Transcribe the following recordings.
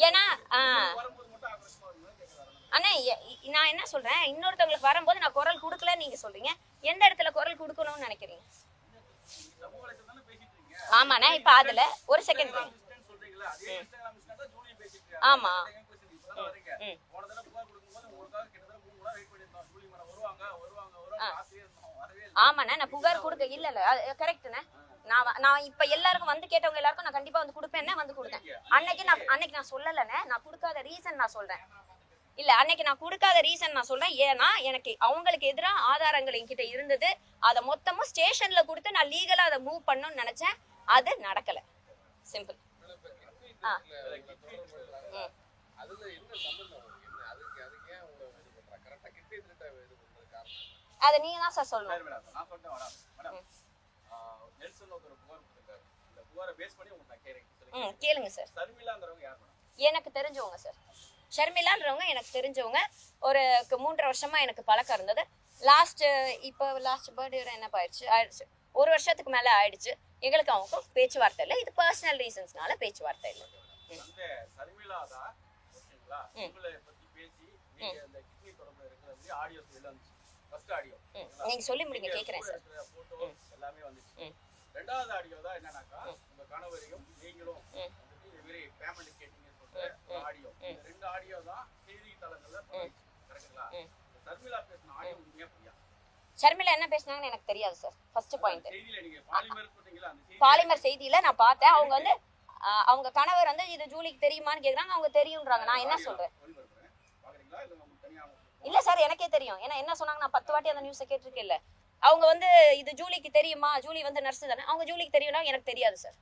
ஏன்னா அண்ணா நான் என்ன சொல்றேன், இன்னொருத்தவங்களுக்கு வரும்போது நான் குரல் கொடுக்கலன்னு நீங்க சொல்றீங்க. எந்த இடத்துல குரல் கொடுக்கணும்னு நினைக்கிறீங்க? ஆமாண்ணா, இப்ப அதுல ஒரு செகண்ட். ஆமா. ஆமாண்ணா, நான் புகார் கொடுக்க இல்ல கரெக்ட்ண்ணே. நான் இப்ப எல்லாருக்கும் வந்து கேட்டவங்க எல்லாருக்கும் நான் கண்டிப்பா வந்து கொடுப்பேன், வந்து கொடுத்தேன். அன்னைக்கு நான் சொல்லலண்ணே, நான் கொடுக்காத ரீசன் நான் சொல்றேன். இல்ல அன்னைக்கு நான் கொடுக்காத ரீசன் நான் சொல்றேன். ஏன்னா எனக்கு அவங்களுக்கு எதிராக ஆதாரங்கள் என்கிட்ட இருந்தது. அதை மொத்தமும் ஸ்டேஷன்ல கொடுத்து நான் லீகலா அதை மூவ் பண்ணணும்னு நினைச்சேன். அது நடக்கல. சிம்பிள். அத நீங்க தான் சார் சொல்லணும். கேளுங்க சார். எனக்கு தெரிஞ்சவங்க சார். ஷர்மிலான்றவங்க எனக்கு தெரிஞ்சவங்க. ஒரு 3.5 வருஷமா எனக்கு பழக்கம் இருந்தது. லாஸ்ட் பர்த்டே என்ன ஆயிடுச்சு, ஒரு வருஷத்துக்கு மேல ஆயிடுச்சு. எங்களுக்கு அவங்க பேச்சுவார்த்தை இல்லை. இது பர்சனல் ரீசன்ஸ்னால பேச்சுவார்த்தை இல்லை. நீங்க சொல்லி முடிங்க, கேக்குறேன் சார். ரெண்டாவது ஆடியோ தான் என்னன்னாக்கா, உங்க கணவரையும் நீங்களும் பேமெண்ட் கேட்டீங்கன்னு சொல்ற ஆடியோ. இந்த ரெண்டு ஆடியோ தான் செய்தித்தாளங்கள்ல கரெக்ட்டுங்களா? ஷர்மிளா பேசின ஆடியோ உண்மையா பொய்யா? ஷர்மிளா என்ன பேசினாங்கன்னு எனக்கு தெரியாது சார். First point. செய்தியில நீங்க பாலிமர் சொன்னீங்களா, அந்த பாலிமர் செய்தியில நான் பார்த்தேன். அவங்க வந்து அவங்க கணவர் வந்து இது ஜூலிக்கு தெரியுமான்னு கேக்குறாங்க. அவங்க தெரியும்ன்றாங்க. நான் என்ன சொல்றேன்? பாக்குறீங்களா இல்ல உங்களுக்கு தனியா? இல்ல சார், எனக்கே தெரியும். ஏன்னா என்ன சொன்னாங்க, நான் 10 வாட்டி அந்த நியூஸை கேட்டிருக்கேன். இல்ல அவங்க வந்து இது ஜூலிக்கு தெரியுமா, ஜூலி வந்து நர்ஸ் தானே, அவங்க ஜூலிக்கு தெரியும்னா எனக்கு தெரியாது சார்.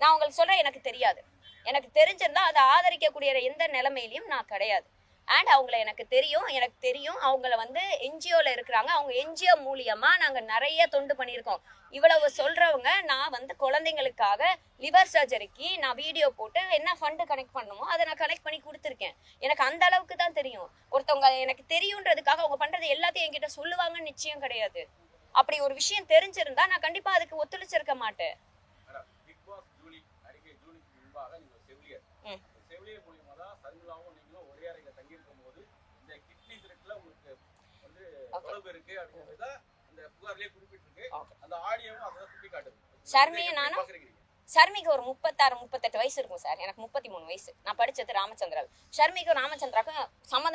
நான் உங்களுக்கு சொல்றேன், எனக்கு தெரியாது. எனக்கு தெரிஞ்சிருந்தா அதை ஆதரிக்கக்கூடிய எந்த நிலைமையிலையும் நான் கிடையாது. அண்ட் அவங்கள எனக்கு தெரியும். அவங்கள வந்து என்ஜிஓல இருக்கிறாங்க. அவங்க என்ஜிஓ மூலியமா நாங்க நிறைய தொண்டு பண்ணியிருக்கோம். இவ்வளவு சொல்றவங்க, நான் வந்து குழந்தைங்களுக்காக லிவர் சர்ஜரிக்கு நான் வீடியோ போட்டு என்ன ஃபண்டு கனெக்ட் பண்ணணுமோ அதை நான் கனெக்ட் பண்ணி கொடுத்துருக்கேன். எனக்கு அந்த அளவுக்கு தான் தெரியும். ஒருத்தவங்க எனக்கு தெரியுன்றதுக்காக அவங்க பண்றது எல்லாத்தையும் என்கிட்ட சொல்லுவாங்கன்னு நிச்சயம் கிடையாது. அப்படி ஒரு விஷயம் தெரிஞ்சிருந்தா நான் கண்டிப்பா அதுக்கு ஒத்துழைச்சிருக்க மாட்டேன். ஷர்மிக்கு ஒரு 36-38 வயசு இருக்கும் சார். எனக்கு 33 வயசு. நான் படிச்சது ராமச்சந்திராவில். ஷர்மிக்கும் ராமச்சந்திராக்கும் சம்மந்தம்